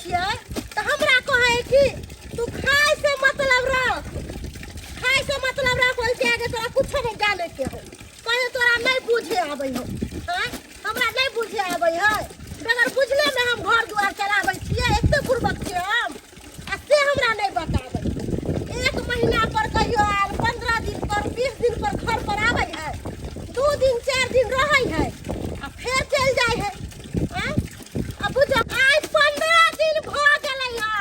छिए तो हमरा कहे कि तू खाए से मतलब रख, खाए से मतलब रख, बोलते आगे तोरा कुछ नहीं जाने के हो, कहे तोरा नहीं बुझे आबै हो। हां हमरा नहीं बुझे आबै है, अगर बुझले में हम घर द्वार चलाबै छिए एते पूर्वक छिए हम, आ से हमरा नहीं बताबै। 1 महीना पर कहियो आल, 15 दिन पर, 20 दिन पर घर पर आबै है, 2 दिन 4 दिन रहै है आ फिर चल जाय है। हां अब बुझ आज 15 दिन भ गेलै है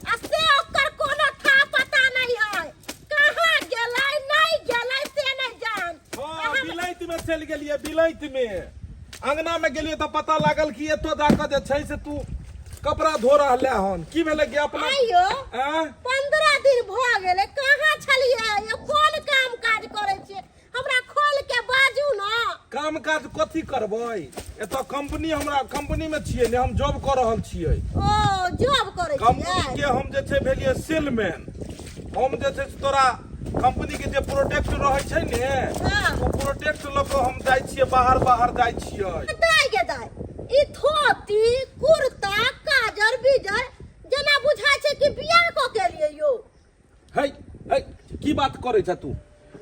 आ से ओकर कोनो था पता नहीं है, कहां गेलै नहीं गेलै से नहीं जान। हां बिलाइत में चल गेलिए, बिलाइत में अंगना में गेलिए तो पता लागल कि एतो जाकर जे छै से तू कपड़ा धो रहले हन। की भेले कि अपना आइयो 15 दिन भ गेलै, कहां छलिए, ये कोन काम काज करै छिए, हमरा खोल के बाजू न। काम काज कथी करबै, एतो कंपनी, हमरा कंपनी में छिए ने, हम जॉब कर रहल छिए। ओ जॉब करै कंपनी छिए, के हम जे छै भेलिए सेलमैन। हम जे छै तोरा कंपनी के जे प्रोडक्ट रहै छै ने, हां ओ प्रोडक्ट ल के हम जाय छिए, बाहर दाय छिए। दाय के दाय ई धोती कुर्ता काजर बीजर जना बुझाय छै कि बियाह क के लिए यो। है की बात करे छ तू?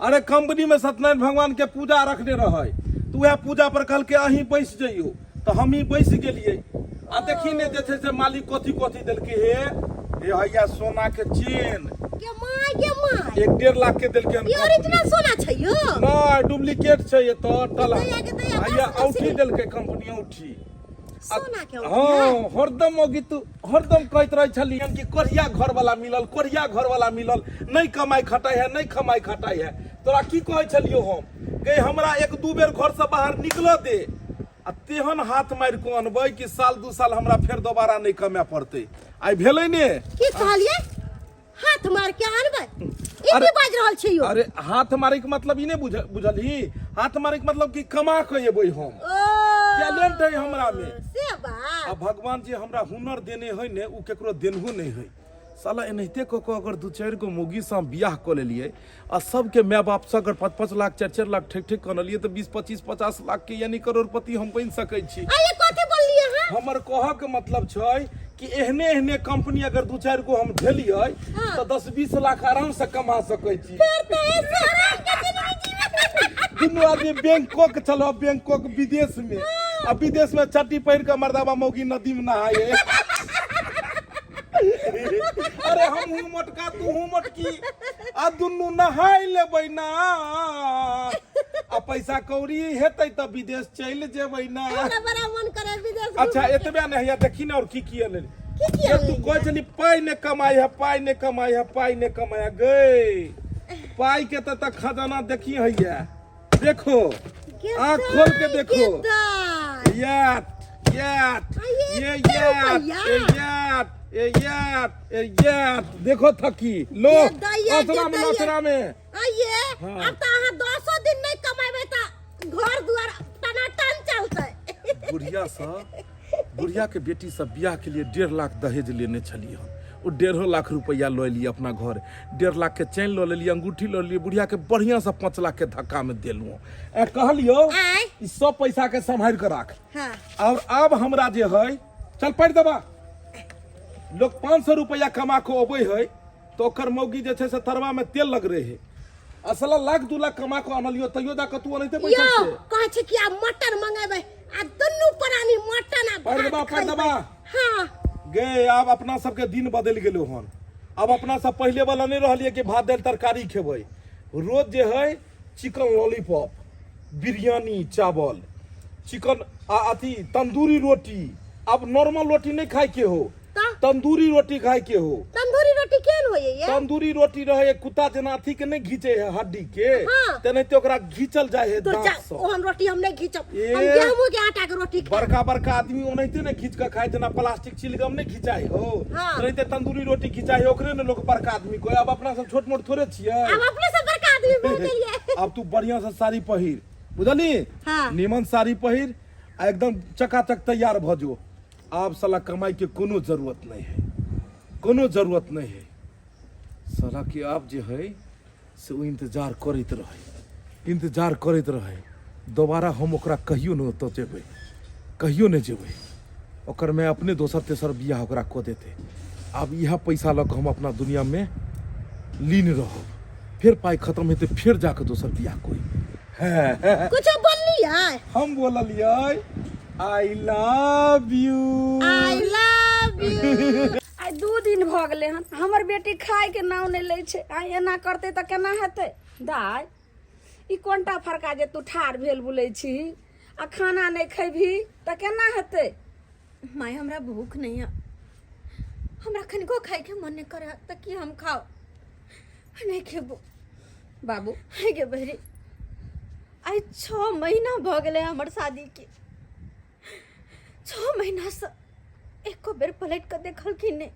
अरे कंपनी में सत्यनारायण भगवान के पूजा रखने रहे, तू वह पूजा पर कल के अहीं बैस जइयो, तो हम ही बैस गेलिए। आ देखी ने जे छै से मालिक कथी कथी देलके हे, ये हैया सोना के चेन के माय 1.5 लाख के देलके हम। ये ओरिजिनल सोना छै यो? नहीं डुप्लीकेट छै ये तो टला। दया हैया औठी देलके कंपनी, औठी सोना के। हाँ हरदम होगी तू, हरदम कहत रह छली कि कोरिया घर वाला मिलल, कोरिया घर वाला मिलल, नहीं कमाई खटाई है, नहीं कमाई खटाई है। तोरा की कहे छलियो हम कि हमरा 1-2 बेर घर से बाहर निकल दे, आ तेहन हाथ मार को अनबै कि साल 2 साल हमरा फिर दोबारा नहीं कमाए पड़ते। आई भेलै ने की कहलिए हाथ मार के आनबै, ई की बाज रहल छी यो? अरे हाथ मारे के मतलब ई नहीं बुझली, हाथ मारे के मतलब कि कमा के एबै हम। टैलेंट है हमरा में, से बात। अब भगवान जी हमरा हुनर देने है ने, उ केकरो देनहु नहीं है। साला एनाहिते को अगर 2-4 गो मुगी से बियाह कर लेलिए, आ सबके माय बाप से अगर 5-5 लाख 4-4 लाख ठेक कर लिए, तो 20-25-50 लाख के यानी करोड़पति हम बन सकै छी। अरे कथि बोललिए हां? हमर कह के मतलब छै कि एहने एहने कंपनी अगर 2-4 गो हम ढेलिए तो 10-20 लाख आराम से कमा सकै छी। फिर तो ऐसे आराम के जिंदगी में दुनू आदमी बैंकॉक चलो, बैंकॉक विदेश में, अब विदेश में चट्टी पहिर के मर्दाबा मौगी नदी में नहाए। अरे हम हूँ मोटका तू हूँ मोटकी, आ दुनू नहाय लेबै ना, आ पैसा कौड़ी हेतै त विदेश चल जेबै ना। हमरा बड़ा मन करे विदेश। अच्छा एतबे नहीं है, देखी ना और की किया ले की तू कह छली पाई ने कमाई है, पाई ने कमाई है, पाई ने कमाई गई पाई के त खजाना देखी हैया, देखो आँख खोल के देखो, यात यात ये यात देखो थकी लो असरा में। आइए अब त अहाँ 10 दिन नहीं कमाइबे त घर दुआर टनाटन चलतै। बुढ़िया के बेटी सब बियाह के लिए 1.5 लाख दहेज लेने छली हम, वो 1.5 लाख रुपया लो लिए अपना घर, 1.5 लाख के चैन लो लिए, अंगूठी लो लिए, बुढ़िया के बढ़िया से 5 लाख के धक्का में दिलू। कहलियो ई सब पैसा के संभाल के राख। और अब हमरा जे है चल पढ़ देबा, लोग 500 रुपया कमा के अबै है तो ओकर मौगी जे छै से तरवा में तेल लग रहे है, असला 1-2 लाख कमा के अनलियो तैयो जाके तू अनैते पैसा से कहै छै कि अब मटन मंगेबै, आ दुन्नू प्राणी मटन आ पढ़ देबा। हां गे अब अपना सबके दिन बदल गेलो हन, अब अपना सब पहले वाला नहीं रहलिए कि भात दाल तरकारी खेबै, रोज जे है चिकन लॉलीपॉप, बिरयानी चावल, चिकन अथी तंदूरी रोटी। अब नॉर्मल रोटी नहीं खाए के हो, तंदूरी रोटी खाए के हो। तंदूरी रोटी केहन होय ये? तंदूरी रोटी रहे कुत्ता जना अथी के नहीं घीचे है हड्डी के, तेनाहिते ओकरा घीचल जाए है दांत से। ओहन रोटी हम नहीं घीचब, हम गेहूं के आटा के रोटी। बड़का आदमी ओनाहिते ने घीच के खाए, जना प्लास्टिक चिलगम नहीं घिचाई हो, तेनाहिते तंदूरी रोटी घिचाई, ओकरे ने लोग बड़का आदमी को। अब अपना सब छोट मोट थोड़े छिए, अब अपने सब बड़का आदमी बन गेलिए। अब तू बढ़िया से साड़ी पहिर, बुझली, नीमन साड़ी पहिर, एकदम चकाचक तैयार भ जो। अब साला कमाई के कोनो जरूरत नहीं है, कोनो जरूरत नहीं है साला कि आप जे है से वो इंतजार करते रहे, दोबारा हम ओकरा कहियो न तो जेबै, कहियो नहीं जेबै। ओकर में अपने दोसर तेसर बियाह ओकरा को देते। अब यह पैसा लग हम अपना दुनिया में लीन रहो, फिर पाई खत्म हेते फिर जाके दोसर बियाह कोई है। कुछ बोललियै? हम बोललियै I love you. I love you. आई 2 दिन भ गेले हन, हमर बेटी खाए के नाम नहीं लै छै। आई एना करते त केना हेतै? दाय ई कोनटा फरका जे तू ठाड़ भेल बुलै छी आ खाना नहीं खैबही त केना हेतै? माय हमरा भूख नहीं है, हमरा कनिको खाए के मन नहीं करे त की हम खाओ? नहीं खेबो बाबू। है गे बहरी, आई 6 महीना भ गेले हमर शादी के। 6 महीना से एको बेर पलट के देखल कि नहीं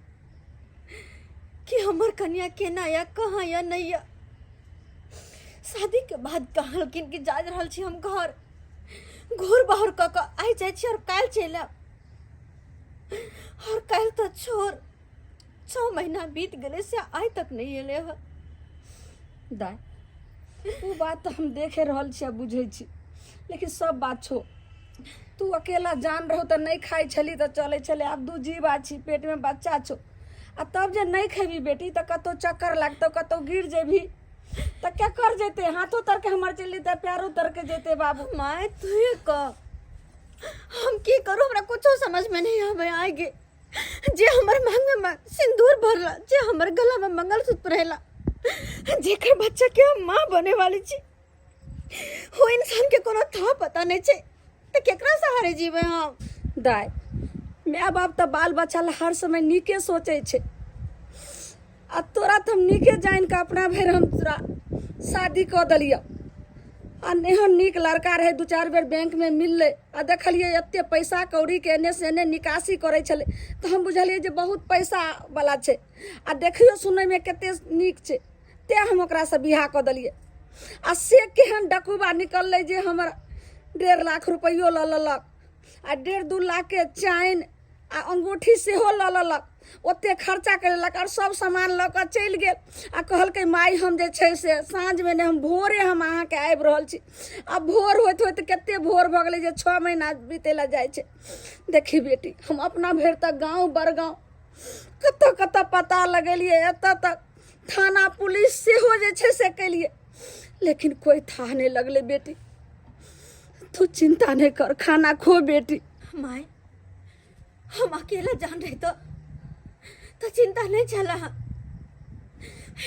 कि हमर कन्या केना या कहाँ या नहीं या। शादी के बाद कहलखिन कि जा रहल छी हम घर, घोर बाहर क के आई जाय छी और काल चल आब। और काल तो छोड़, 6 महीना बीत गए से आई तक नहीं एले है। दाय वो बात तो हम देखे रहल छी, बुझे छी, लेकिन सब बात छो। तू अकेला जान रहो तो नहीं खाई छली तो चले चले। अब 2 जीव छी, पेट में बच्चा छो, आ तब जे नहीं खेबी बेटी तो कतो चक्कर लगतो, कतो गिर जेबी तो क्या कर जेते? हाथों तर के हमर चली तो पैरों तर के जेते। बाबू माय तू ही कह, हम की करू? हमरा कुछो समझ में नहीं आवे। आगे जे हमर मांग में सिंदूर भरला, जे हमर गला में मंगलसूत्र रहेला, जेकर बच्चा के हम माँ बने वाली छी, वो इंसान के कोनो था पता नहीं छे तो केकरा सहारे जीवे हम? दाय माय बाप तो बाल बच्चा ला हर समय नीके सोचे छे, आ तोरा तो हम नीके जान के अपना भर हम तोरा शादी कर दलिया। आ नेहन नीक लड़का रहे, 2-4 बेर बैंक में मिलले आ देखलिए एते पैसा कौड़ी के एने से एने निकासी करे छले तो हम बुझलिए जे बहुत पैसा वाला छे, आ देखियो सुनै में कते नीक छे, ते हम ओकरा से बियाह कर दलिए। आ से केहन डकुबा निकलले जे हमर 1.5 लाख रुपयो ल लेलक, आ 1.5-2 लाख के चैन आ अंगूठी सेहो ल लेलक। ओते खर्चा करेलक और सब सामान ल के चल गेल आ कहलकै माई हम जे छै से साँझ में हम भोरे हम अहाँ के आबि रहल छी। अब भोर होइत होइत कते भोर भ गेलै जे 6 महीना बीतेला जाइ छै। देखी बेटी, हम अपना भर तक गाँव बड़गाँव कतऽ कतऽ पता लगेलिए, एतऽ तक थाना पुलिस सेहो जे छै से केलिए, लेकिन कोई था नहीं लगले। बेटी तू चिंता नहीं कर, खाना खो बेटी। माय हम अकेला जान रहे तो चिंता नहीं चला,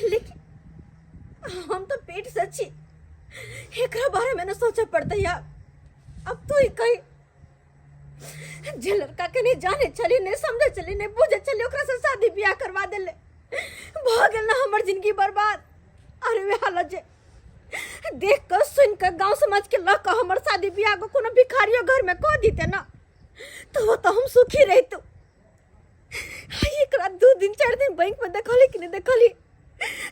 लेकिन हम तो पेट से छी, एकरा बारे में न सोचे पड़ता यार। अब तू ही कही, जे लड़का के नहीं जाने चली, नहीं समझे चली, नहीं बुझे चली, ओकरा से शादी ब्याह करवा देले, भ गेल ना हमर जिंदगी बर्बाद। अरे वे हालत जे देख कर सुन कर गांव समाज के लग का हमर शादी ब्याह को कोनो भिखारियों घर में कह दीते ना तो वो तो हम सुखी रही। तो एकरा 2 दिन 4 दिन बैंक में देखली कि नहीं देखली,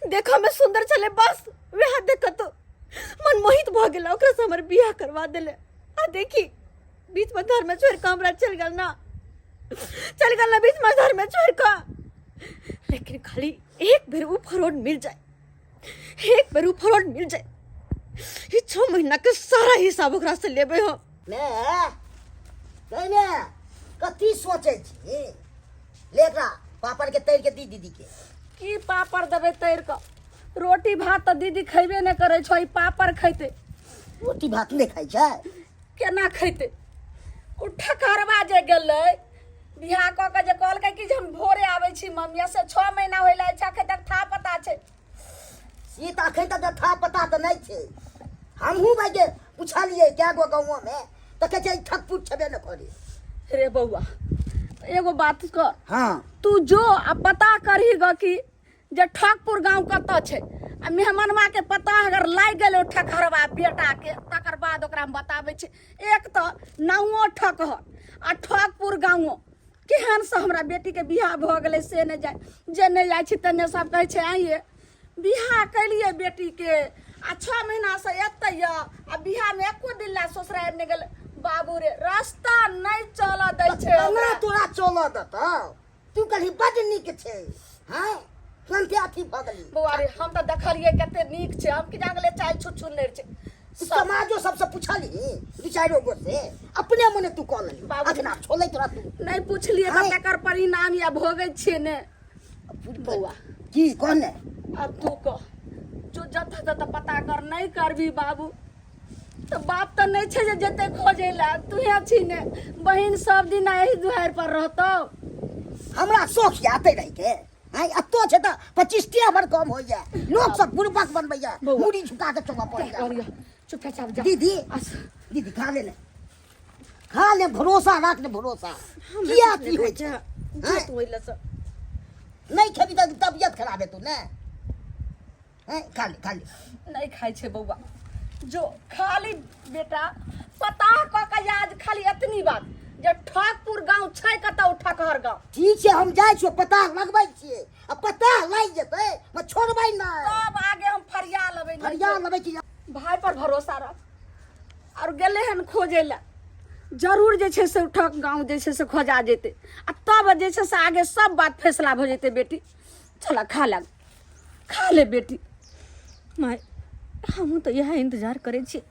देखो में सुंदर चले बस वह देख तो मन मोहित भ गेल, ओकरा से हमर बियाह करवा देले। आ देखी बीच में घर में छोड़ के हमरा चल गेल ना बीच में घर में छोड़ का। लेकिन खाली एक बेर उ फरोड मिल जाए, एक बेर उ फरोड मिल जाए, ये 6 महीना के सारा हिसाब ओकरा से लेबे हम। ने कथी सोचे छी? लेकरा पापड़ के तैर के दी दीदी के। की पापड़ देबे तैर के? रोटी भात तो दीदी खैबे नहीं करे छो, पापड़ खैते। रोटी भात नहीं खाई छै? केना खैते? उ ठकरवा जे गेलै बियाह क के जे कहलकै कि जे हम भोरे आबै छी मम्मी से 6 महीना होइला अच्छा खे तक था पता छै। सीता खै त था पता तो नहीं छै। हमहू भाई के पूछलिए क्या गो गाँव में तो कहे छै ठकपुर छबे न करे। रे बउआ एगो बात कर, हाँ तू जो आ पता करही ग कि जे ठकपुर गांव कत छै, आ मेहमानवा के पता अगर लाग गेल ठकरवा बेटा के तकर बाद ओकरा हम बताबै छी। एक तो नाउओ ठकहर आ ठकपुर गाँव केहन से हमरा बेटी के बियाह भ गेलै से नहीं जाए, जे नहीं जाइ छी तने सब कहै छै आइए बियाह कैलिए बेटी के आ 6 महीना से एतै य आ बियाह में एको दिन ला ससुराल नहीं गेलै। बाबू रे रास्ता नहीं चल दै छै हमरा तोरा चल दतौ। तू कहीं बड नीक छै, हां तुरंत अथी भ गेली। बउआ रे हम तो देखलिए कते नीक छै, हम कि जान गेलै चाल छुट छुट नहीं छै। समाजो सबसे पूछली दू चारो गो से अपने मने तू कॉल ली बाबू। अखना छोले तोरा तू नहीं पूछलिए आँय। तो तकर परिणाम या भोगै छियै ने बौआ की कहने अब तू कह जो जत तत पता कर नहीं करबी बाबू तो बाप तो नहीं छे जे जते खोजे ला तू यहाँ छी ने बहिन सब दिन यही दुहार पर रहतो हमरा शौक आते रह के आई अतो छे त 25 हमर कम हो जाए लोग सब बुरबक बनबैया बौआ। मुड़ी झुका के चोगा पड़ और जा ये चुपचाप जा दीदी अस दीदी खा ले भरोसा रख ले भरोसा किया की होय छै जा तू ओइला से नहीं खेबी त तबियत खराब है तू ने हैं खा ले नहीं खाई छे बौआ जो खाली बेटा पता क के आज खाली इतनी बात जे ठाकुर गांव छै कतौ ठकहर गांव ठीक छै हम जाय छियो पता लगबै छियै अब पता लागि जेतै म छोड़बै ना सब आगे हम फरिया लेबै हरिया लेबै कि भाई पर भरोसा रख और गेले हन खोजे ला जरूर जे छै से ठक गांव जे छै से खोजा जेतै आ तब जे छै से आगे सब बात फैसला भ जेतै बेटी चला खा ले बेटी माय हम तो यह इंतजार करे छियै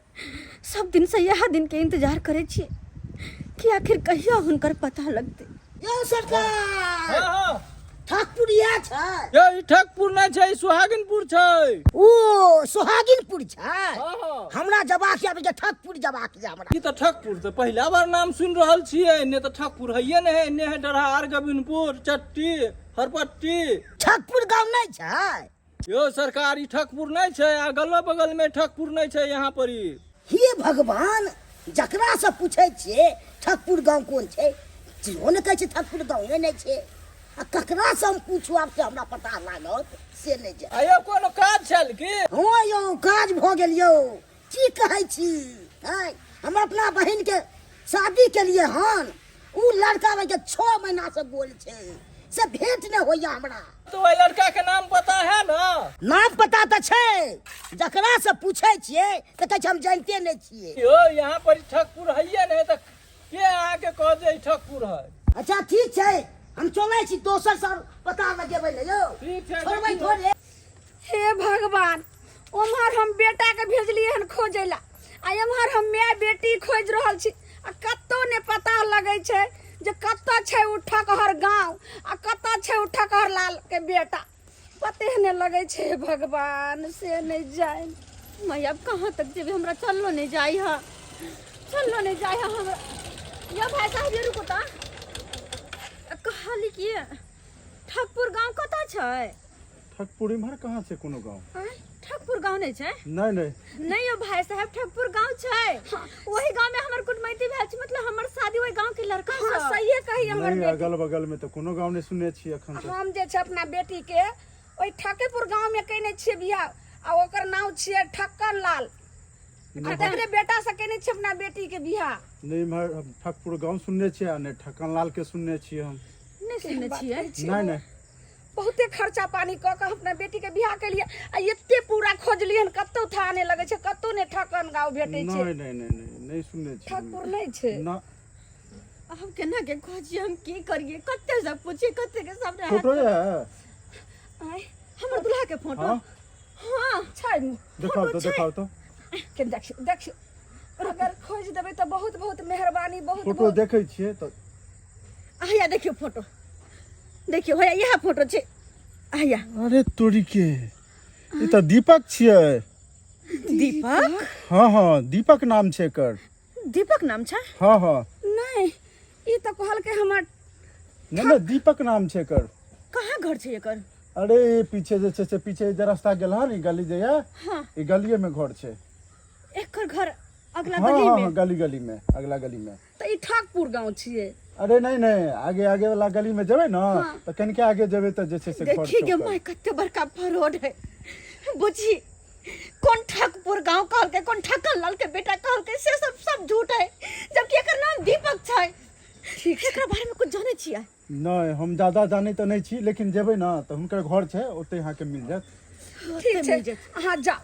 सब दिन से यह दिन के इंतजार करे छियै कि आखिर कहिया हुनकर पता लगतै यो सरकार हाँ ठाकुरिया छै ये ई ठकपुर नहीं छै ई सुहागिनपुर छै ओ सोहागिनपुर छै हाँ हमरा जबाक आबे के ठकपुर जबाक या हमरा ई तो ठकपुर से पहला बार नाम सुन रहल छियै ने तो ठकपुर हइये ने है ने है डरहार गोविंदपुर चट्टी हरपट्टी ठकपुर गांव नहीं छै यो सरकार ई ठकपुर नहीं छै आ गलो बगल में ठकपुर नहीं छै यहाँ पर ई हे भगवान जकरा से पूछे छियै ठकपुर गांव कोन छै जेहो ने कहै छै ठकपुर गांव नहीं छै आ ककरा से हम पूछू आब से हमरा पता लागत से नहीं जाय आयो कोनो काज छल की हो यौ काज भ गेल यौ की कहै छी हैं हम अपना बहिन के शादी के लिए हन उ लड़का में के 6 महीना से बोल छै से भेंट न होइया हमरा तो वही लड़का के नाम पता है ना नाम पता त छै जकरा से पूछे छियै त कहै छै हम जानते नहीं छियै यो यहाँ पर ई ठकपुर हइये ने तो के आके कह दे ई ठकपुर है अच्छा ठीक छै हम चलै छी दोसर सर पता लगेबै ने यौ ठीक छै, छोड़बै देखियौ। थोड़े हे भगवान उम्हर हम बेटा के भेजलिए हन खोजे ला आ एम्हर हम माय बेटी खोज रहल छी आ कत्तो ने पता लगे छै जे कत्तो छै उ ठकहर गांव आ कत्तो छै उ ठकहर लाल के बेटा पते ने लगे छै भगवान से नहीं जाए मैं अब कहाँ तक जेबे हमरा चललो नहीं जाई हा चललो नहीं जाई हा हमरा या भाई साहब ये रुको ता कहली कि ठकपुर गांव कता छै ठकपुर इम्हर कहाँ छै कोनो गाँव आँय, ठकपुर गांव नहीं छै नहीं नहीं नहीं हो भाई साहब ठकपुर गांव छै वही गांव में हमर कुटमैती भेल छै मतलब हमर शादी वही गांव के लड़का से सही कही हमर नहीं बेटी अगल बगल में तो कोनो गाँव नहीं सुने छी अखन तक हम जे छै अपना बेटी के ओई ठकेपुर गांव में कहने छियै बियाह आ ओकर नाम छियै ठक्कन लाल आ तकरे बेटा से कहने छियै अपना बेटी के बियाह नहीं इम्हर हम ठकपुर गाँव सुनने छियै आ नहीं ठक्कन लाल के सुनने छियै हम नहीं सुनने छियै नहीं नहीं बहुते खर्चा पानी क के अपना बेटी के बियाह के लिए आ एते पूरा खोजलियन कत्तो था ने लगे छै कत्तो ने ठक्कन गांव भेटै छै नहीं नहीं नहीं नहीं नहीं सुनने छी ठकपुर नहीं छै ना हम केना के खोजिए हम की करिए कत्ते से पूछिए कत्ते के सब रहे फोटो है आय हमर दुल्हा के फोटो हाँ। हां छै दिखाओ तो दिखाओ तो के देखियो अगर खोज देबै त बहुत बहुत मेहरबानी बहुत फोटो बहुत देखे छियै तो आया देखियो फोटो देखियो होया यह फोटो छै आया अरे तोरी के ई तो दीपक छियै दीपक हाँ हाँ दीपक नाम छै एकर दीपक नाम छै हाँ हाँ नहीं ई त कहल के हमर नहीं नहीं दीपक नाम छै एकर कहाँ घर छै एकर अरे ये पीछे जे छै से पीछे जे रास्ता गेल हन ई गली जे है हाँ ई गलिये में घर छै एकर घर अगला हाँ गली हाँ में हाँ गली गली में अगला गली में त ई ठाकपुर गांव छियै अरे नहीं नहीं आगे आगे वाला गली में जेबे ना तो कनिके आगे जेबे तो जैसे से घर देखिए छै ओकर। माय कत्ते बड़का फरोड है बुझी कौन ठाकपुर गांव कहल के कौन ठक्कन लाल के बेटा कहल के से सब झूठ है जबकि एकर नाम दीपक छै ठीक है एकरा बारे में कुछ जाने छियै नहीं हम ज्यादा जाने तो नहीं छी लेकिन जेबे ना तो हुनकर घर छै ओते यहाँ के मिल जात ठीक छै अहाँ जाओ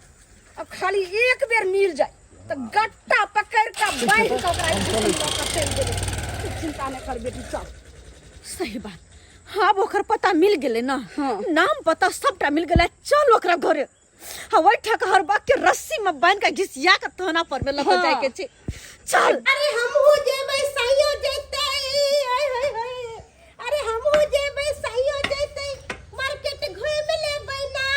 अब खाली एक बेर मिल जाए तो गट्टा पकड़ के बांध के ओकरा चल देबै चिंता नहीं कर बेटी चल सही बात हाँ अब ओकर पता मिल गेलै ना नाम पता सबटा मिल गेलै चल ओकरा घरे हवाई ठकहरबा के रस्सी में बांध के घिसिया के थाना पर में लगा जाए के छे। चल अरे हमहू जेबै सहियो जैते हाय हाय हाय अरे हमहू जेबै सहियो जैते मार्केट घूम लेबै ना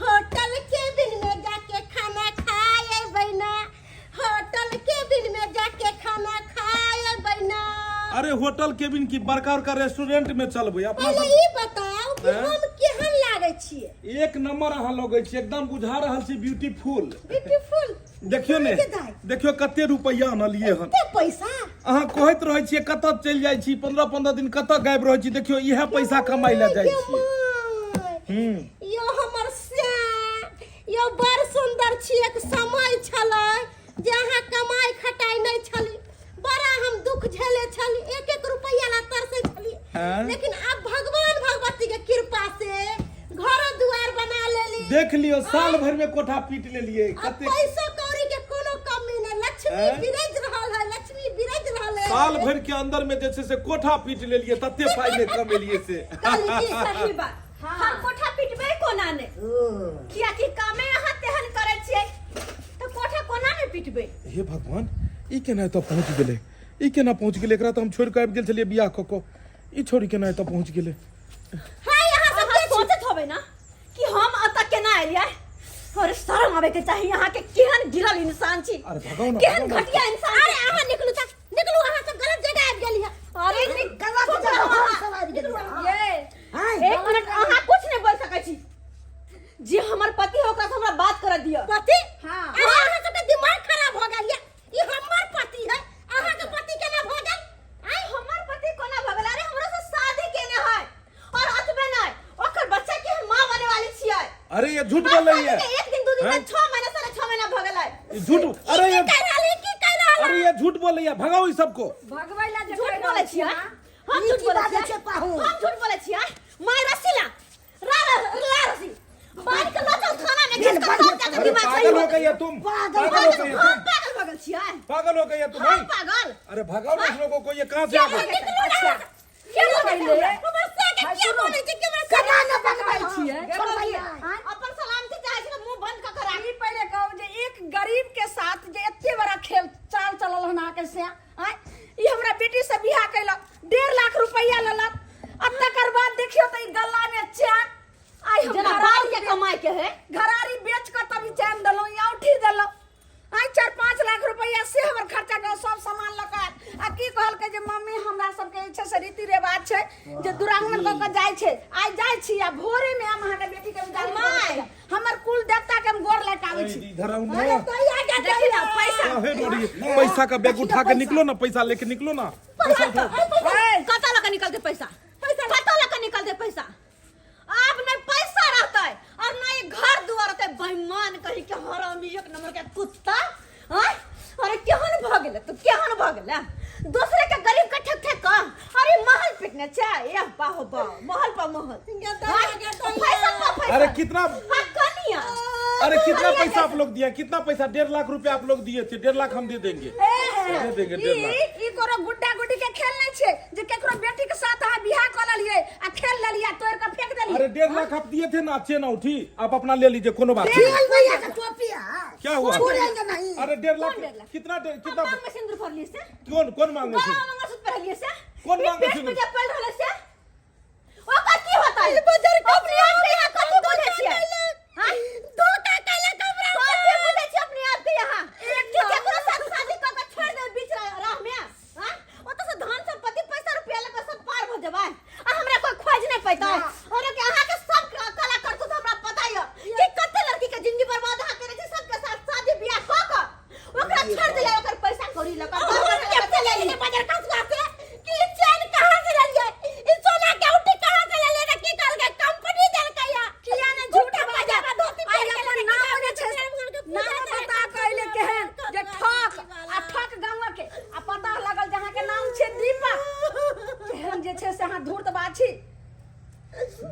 होटल केबिन में जाके खाना खाएबै ना होटल केबिन में जाके खाना खाएबै ना। अरे होटल केबिन की बड़का बड़का रेस्टोरेंट में चलबै अपना पहले सब ई बताओ कि हम केहन लागे छियै। एक नंबर अहाँ लगै छी, एकदम बुझा रहल छी ब्यूटीफुल। ब्यूटीफुल देखियो ने, देखियो कते रुपैया आनलिए हन। कते पैसा अहाँ कहैत रहै छियै कतऽ चलि जाइ छी 15-15 दिन कतऽ गायब रहै छी, देखियो इहे पैसा कमाइ लए जाइ छी। यो हमर श्याम यो बड़ सुंदर छी। एक समय छलै जे अहाँ कमाई खटाई नहीं छली, बड़ा हम दुख झेले छली, एक एक रुपया ला तरसे छली। लेकिन अब भगवान भगवती के कृपा से घर दुआर बना लेली। देख लियो साल भर में कोठा पीट लेलिए। अब कते पैसा कौड़ी के कोनो कमी नहीं, लक्ष्मी बिरज रहल है, लक्ष्मी बिरज रहल है। साल भर के अंदर में जैसे से कोठा पीट लेलिए, तते पाई ने कमेलिए से। सही बात। हम कोठा पिटबे कोना ने, किया कि कामे अहाँ तेहन करे छियै तो कोठा कोना ने पिटबे। हे भगवान, ई केना तो पहुंच गेले, ई केना पहुंच गेले? एकरा तो हम छोड़ के आबि गेल छलिए बियाह क ई छोड़ी केना तो पहुंच गेले? हाय यहाँ सब के सोचत होबे ना कि हम अता केना आइलिए। और शर्म आवे के चाहिए, यहाँ के केहन गिरल इंसान छी। अरे भगाओ ना, केहन भगाओ ना। घटिया इंसान। अरे अहाँ निकलू त निकलू, अहाँ सब गलत जगह आबि गेली है। अरे गलत जगह सब आबि गेलियै। ये एक मिनट अहाँ कुछ नहीं बोल सकै छी। जे हमर पति हो ओकरा से हमरा बात कर दियो। पति? हाँ। अरे अहाँ सबके दिमाग खराब हो गेल ये। ई हमर पति है, अहाँ के पति केना भ गेल? आई हमर पति कोना भगल? अरे हमरा से शादी केने है और अतबे नहीं ओकर बच्चा के हम मां बने वाली छियै। अरे ये झूठ बोल रही है। एक दिन दो दिन में 6 महीना साढ़े 6 महीना भगल है। ये झूठ, अरे ये की कह रहली, की कह रहल? अरे ये झूठ बोल रही है, भगाओ इस सबको। भगवैला जे झूठ बोले छियै। हम ई झूठ की बोले बात छियै। छै पाहु? हम झूठ बोले छियै। माय रसीला ला रसी बाहर के लचल खाना में घिस कर सब जाके अरे दिमाग सही पागल हो हो गई है तुम, पागल हो गई है हम तुम, पागल भगल छियै। पागल हो गई है तुम। हम भाई पागल अरे भगाओ ना इस लोगों को, ये कहाँ से आ गए? अच्छा क्या बोले हमर से के क्या बोले छै कि हमरा केना न बकबै छियै? छोड़बै। अपन सलामती चाहे छै मुंह बंद क के राखी। पहले कहू जे एक गरीब के साथ जे एते बड़ा खेल चाल चलल हन आके से ई हमरा बेटी से बियाह कैलक, 1.5 लाख रुपया लेलक। अब तकर बाद देखियो त ई गल्ला में चैन आई हम घरारी के कमाई के है, घरारी बेच के तभी चैन देलो, औठी देलो। आई 4-5 लाख रुपया से हमर खर्चा कर सब सामान लगा। आ की कहल के जे मम्मी हमरा सब के इच्छा से रीति रिवाज छै जे दुरांगमन क के जाय छै। आई जाय छी आ भोरे में हम अहाँ के बेटी के विदाई हमर कुल देवता के हम गोर लटावे छी। इधर आओ ना। देखी ना पैसा काहे डोरी? पैसा का बैग उठा के निकलो ना, पैसा लेके निकलो ना। कता लगा निकल दे पैसा, कता लगा निकल दे पैसा। अब नहीं पैसा रहता है और नहीं घर दुआर रहता है। बेईमान कही के हरामी एक नंबर के कुत्ता। अरे केहन भ गेले तू, केहन भ गेले? दूसरे के गरीब के ठक ठक का अरे महल पिटने चाहे या बाहो बा महल पर महल। पैसा अरे कितना, कनिया अरे कितना पैसा आप लोग दिया? कितना पैसा? 1.5 लाख रुपया आप लोग दिए थे। 1.5 लाख हम दे देंगे, दे देंगे 1.5 लाख। ई कोनो गुड्डा गुड्डी के खेल नहीं छे जे केकरो बेटी के साथ आ बियाह कर लेलिए आ खेल लेलिए तोड़ के फेंक देलिए। अरे 1.5 लाख आप दिए थे ना, अच्छे ना उठी, आप अपना ले लीजिए, कोनो बात नहीं। खेल भैया का टोपी है। क्या हुआ? छोड़ेंगे नहीं। अरे 1.5 लाख, 1.5 लाख? कितना कितना मांग में सिंदूर भर लिए से? कौन मांगे बड़ा थे? मंगलसूत्र पहन से? कौन ये मांगे पेट सिंदूर? में जब पहन रहले से? ओकर की होता है? अपने आप के यहाँ कथी बोले छियै? हां धोखा कैला कबरा। कथी बोले छी अपने आप के यहाँ? कि केकरो साथ शादी क के छोड़ दे बीच राह में? हां ओत से धन संपत्ति पैसा रुपया लेके सब पार हो जबै आ हमरा कोई खोज नहीं पैता। और के अहाँ के सब कला करतु तो हमरा पता है कि कते लड़की के जिंदगी बर्बाद हा करे छी सबके साथ शादी बियाह क के ओकरा छोड़ दिया, ओकर पैसा कौड़ी लगा ले ली बाजार कसवा से कि चैन कहां से ले लिए? ई सोना के उठी कहां से ले लेना? की कर के कंपनी देल के या किया ने झूठा बाजार धोती आई अपन नाम ने छै नाम पता कहले केहन जे ठक आ ठक गांव के आ पता लगल जहां के नाम छै दीपक केहन जे छै से अहाँ धूर्त बाछी।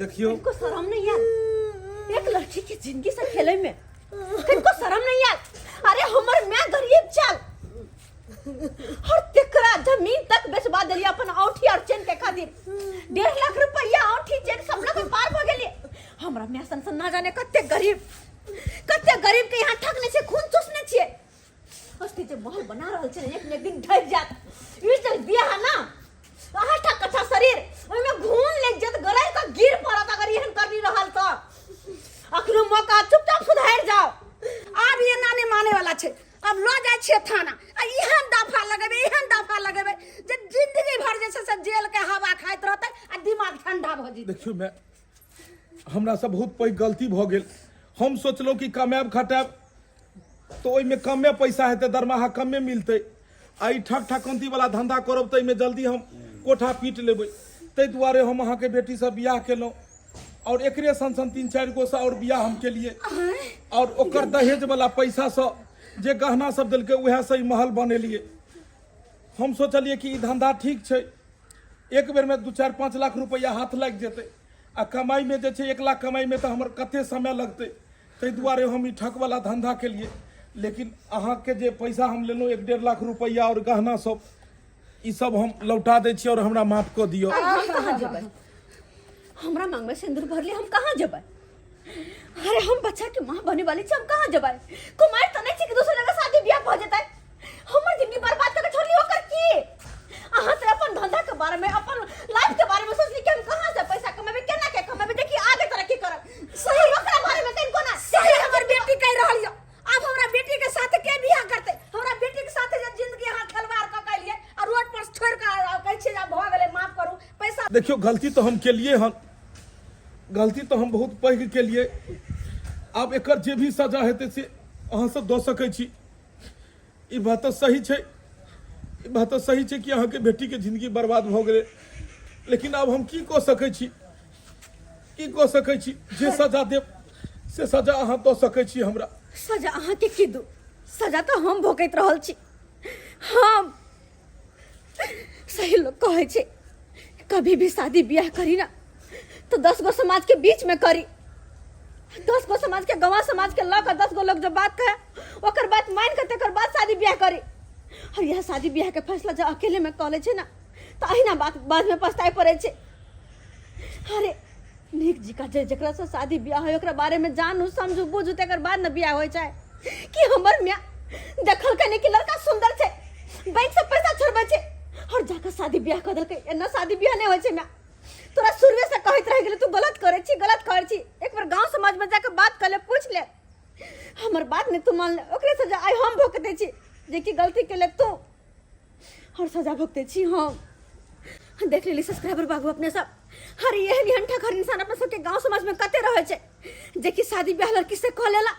देखियो, इनको शर्म नहीं आयल एक लड़की की जिंदगी से खेले में? इनको शर्म नहीं आयल? अरे हमर मैं गरीब चल और तेकरा जमीन तक बेचवा देलिए अपन औठी और चेन के खातिर। 1.5 लाख रुपया औठी चेन सब लोग पार भ गेलिए। हमरा में सन ना जाने कते गरीब के यहाँ ठकने से खून चूसने छिए हस्ती जे महल बना रहल छै एक न एक दिन ढह जात ई जे बियाह ना आहा ठकठा शरीर ओइ में घून लग जत गरे का गिर पड़त अगर एहन करनी रहल तो अखनो मौका चुपचाप सुधार जाओ आब ये नाने माने वाला छै अब लो जाय छिए थाना आ एहन दफा लगेबे जे जिंदगी भर जे से जेल के हवा खाइत रहतै आ दिमाग ठंडा भ जेतै देखियो मैं हमरा से बहुत पैघ गलती भ गेल हम सोचलहुँ कि कमाएब खटाएब तो ओहिमे कमे पैसा हेतै दरमाहा कमे मिलतै आ ई ठक ठकंती वाला धंधा करब तऽ एहिमे जल्दी हम कोठा पीट लेबै ताहि दुआरे हम अहाँके बेटीसँ बियाह केलहुँ और एकरे सन 3-4 गो से और बियाह हम केलिए और ओकर दहेज वाला पैसा से जे गहना सब देलकै उएह से ई महल बनेलिए हम सोचलिए कि ई धंधा ठीक छै एक बेर में 2-4-5 लाख रुपया हाथ लागि जेतै आ कमाई में जे छै 1 लाख कमाई में तऽ हमर कते समय लगतै ताहि दुआरे हम ई ठक वाला धंधा केलिए लेकिन अहाँके जे पैसा हम लेलहुँ 1-1.5 लाख रुपया और गहना सब ई सब हम लौटा दै छी और हमरा माफ कऽ दियौ कहाँ जेबै हमरा मांग में सिंदूर भरले हम कहाँ जेबै अरे हम बच्चा के माँ बने वाली छी हम कहाँ जेबै कुमार त नहीं छी कि दूसरे लगे शादी ब्याह भ जेतै हमर जिंदगी बर्बाद करके छोड़ी होकर की अहाँ से अपन धंधा के बारे में अपन लाइफ के बारे में सोचली कि हम कहाँ से पैसा कमेबे केना के कमेबे देखी आगे तरक्की करब सही ओकरा बारे में कहीं कोना सही हमर बेटी कह रहल यो अब हमरा बेटी के साथ के बियाह करते हमरा बेटी के साथ जे जिंदगी अहाँ खलवार क कलिए और रोड पर छोड़ के कहै छी जा भ गेलै माफ करू पैसा देखियो गलती तो हम केलिए हन गलती तो हम बहुत पैघ केलिए आब एकर जे भी सजा हेतै से अहाँ सब दऽ सकै छी ई बात तो सही छै ई बात तो सही छै कि अहाँके बेटी के जिंदगी बर्बाद भ गेलै लेकिन अब हम की कऽ सकै छी जे सजा देब से सजा अहाँ दऽ सकै छी हमरा सजा अहाँ के की दू सजा तो हम भोगैत रहल छी हम सही लोग कहै छै कभी भी शादी ब्याह करी ना तो 10 गो समाज के बीच में करी 10 गो समाज के गवाह समाज के लग 10 गो लोग जो बात कहे ओकर बात मान के तकर बाद शादी ब्याह करी और यह शादी ब्याह के फैसला जो अकेले में कॉले छै ना तो अहिना बाद में पछताए पड़े छै अरे नीक जी का जकरा से शादी ब्याह है ओकरा बारे में जानू समझू बुझू तकर बाद न ब्याह होय छै कि हमर मियां देखल कने कि लड़का सुंदर छै बैंक से पैसा छोड़बे छै और जाकर शादी ब्याह कर देलकै एना शादी ब्याह नहीं होय छै मियां तोरा शुरुए से कहत रह गेले तू गलत करे छी एक बार गांव समाज में जाकर बात कर ले पूछ ले हमर बात नहीं तू मान ले ओकरे सजा आई हम भोगते छी जे की गलती के ले तू और सजा भोगते छी हम देख लेली सब्सक्राइबर बाबू अपने सब हर एहन ठकर इंसान अपने सबके गांव समाज में कते रहे छै जे की शादी ब्याह लड़की से कह लेला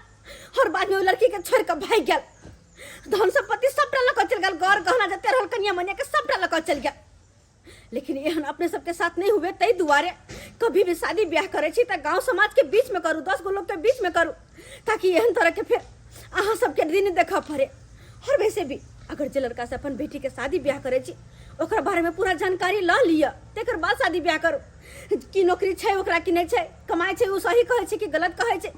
और बाद में वो लड़की के छोड़ के भाग गेल धन संपत्ति सबटा लक चल गेल घर गहना जते रहल कन्या मनिया के सबटा लक चल गेल लेकिन एहन अपने सबके साथ नहीं हुए तई दुआरे कभी भी शादी ब्याह करे छी त गांव समाज के बीच में करू 10 गो लोग के बीच में करू ताकि एहन तरह के फिर अहाँ सबके दिन देखा पड़े और वैसे भी अगर जे लड़का से अपन बेटी के शादी ब्याह करे छी ओकरा बारे में पूरा जानकारी ल लिया तेकर बाद शादी ब्याह करू की नौकरी छै ओकरा की नहीं छै कमाई छै उ सही कहै छै कि गलत कहै छै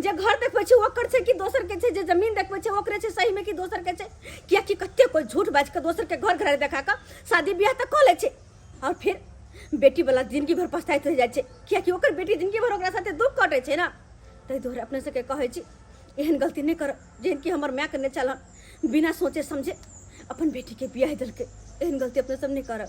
जे घर देखबै छै ओकर छै कि दोसर के छै जे जमीन देखबै छै ओकरे छै सही में कि दोसर के छै किया कि कते कोई झूठ बाज के दोसर के घर देखा के शादी ब्याह तक क ले छै और फिर बेटी वाला जिंदगी भर पछताइत रह जाय छै किया कि ओकर बेटी जिंदगी भर ओकरा साथे दुख कटे छै ना तै दोहरे अपने से के कहै छी एहन गलती नहीं कर जेहन कि हमर माय करने चलन बिना सोचे समझे अपन बेटी के बियाह दिल के एहन गलती अपने सब नहीं कर